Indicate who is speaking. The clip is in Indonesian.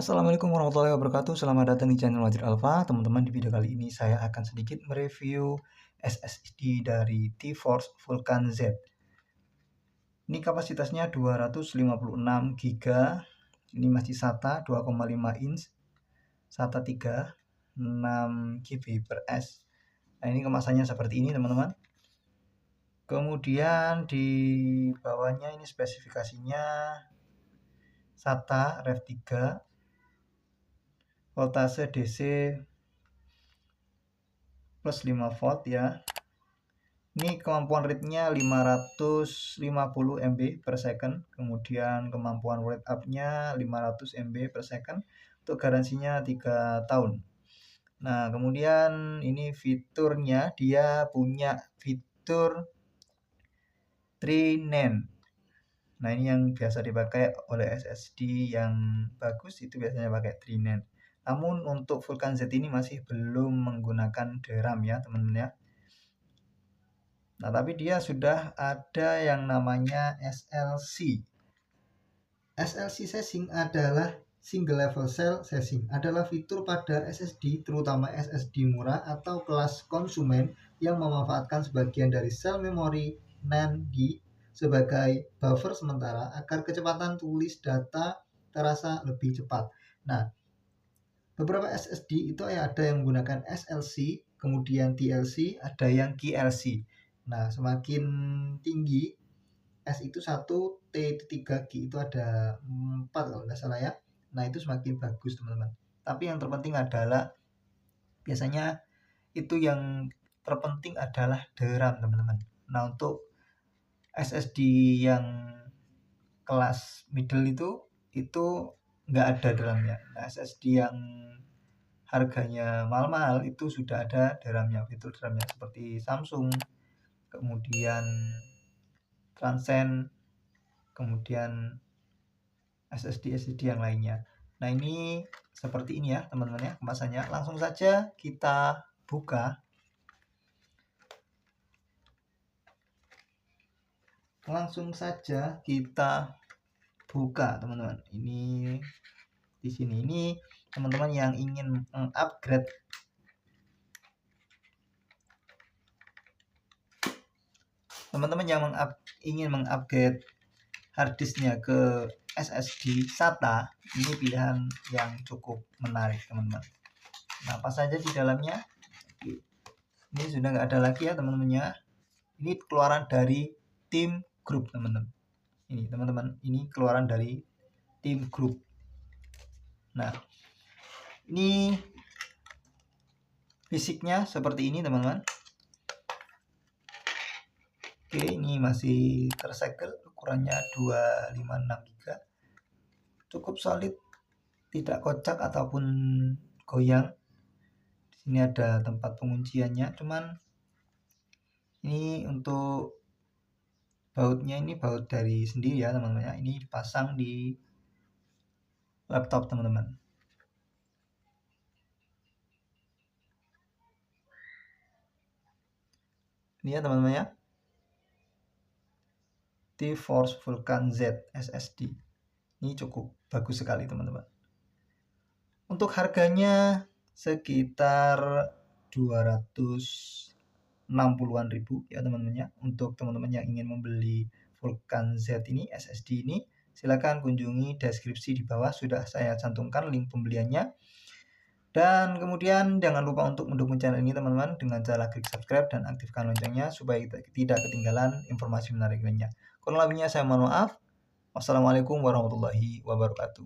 Speaker 1: Assalamualaikum warahmatullahi wabarakatuh. Selamat datang di channel Wajir Alfa. Teman-teman, di video kali ini saya akan sedikit mereview SSD dari T-Force Vulkan Z. Ini kapasitasnya 256 GB. Ini masih SATA 2,5 inch. SATA 3 6 GB per S. Nah, ini kemasannya seperti ini, teman-teman. Kemudian di bawahnya ini spesifikasinya SATA Rev 3, voltase DC plus 5 volt ya. Ini kemampuan read-nya 550 MB per second, kemudian kemampuan write up-nya 500 MB per second. Untuk garansinya 3 tahun. Nah, kemudian ini fiturnya, dia punya fitur 3NAND. Nah, ini yang biasa dipakai oleh SSD yang bagus, itu biasanya pakai 3NAND. Namun untuk Vulkan Z ini masih belum menggunakan DRAM ya, teman-teman ya. Nah, tapi dia sudah ada yang namanya SLC. SLC Seshing adalah Single Level Cell Seshing, adalah fitur pada SSD, terutama SSD murah atau kelas konsumen yang memanfaatkan sebagian dari sel memori NAND sebagai buffer sementara agar kecepatan tulis data terasa lebih cepat. Nah, beberapa SSD itu ada yang menggunakan SLC, kemudian TLC, ada yang QLC. Nah, semakin tinggi S itu 1, T itu 3, G itu ada 4 kalau nggak salah ya. Nah, itu semakin bagus, teman-teman. Tapi yang terpenting adalah, biasanya itu yang terpenting adalah DRAM, teman-teman. Nah, untuk SSD yang kelas middle itu nggak ada DRAM-nya. Nah, SSD yang harganya mahal-mahal itu sudah ada DRAM-nya, fitur DRAM-nya seperti Samsung, kemudian Transcend, kemudian SSD yang lainnya. Nah, ini seperti ini ya, teman-teman ya, kemasannya. Langsung saja kita buka. Teman-teman. Ini di sini, ini teman-teman yang ingin mengupgrade ingin mengupgrade harddisknya ke SSD SATA, ini pilihan yang cukup menarik, teman-teman. Nah, apa saja di dalamnya? Ini sudah nggak ada lagi ya, teman-teman ya. Ini keluaran dari Tim Group, teman-teman. Ini, teman-teman, ini keluaran dari Tim Group. Nah, ini fisiknya seperti ini, teman-teman. Oke, ini masih tersegel, ukurannya 256 GB. Cukup solid, tidak kocak ataupun goyang. Di sini ada tempat pengunciannya, cuman ini untuk bautnya, ini baut dari sendiri ya, teman-teman ya. Ini dipasang di laptop, teman-teman. Ini ya, teman-teman ya, T-Force Vulkan Z SSD. Ini cukup bagus sekali, teman-teman. Untuk harganya sekitar 260-an ribu ya, teman-teman ya. Untuk teman-teman yang ingin membeli Vulkan Z ini, SSD ini, silakan kunjungi deskripsi di bawah, sudah saya cantumkan link pembeliannya. Dan kemudian jangan lupa untuk mendukung channel ini, teman-teman, dengan cara klik subscribe dan aktifkan loncengnya supaya tidak ketinggalan informasi menarik lainnya. Kurang lebihnya saya mohon maaf. Wassalamualaikum warahmatullahi wabarakatuh.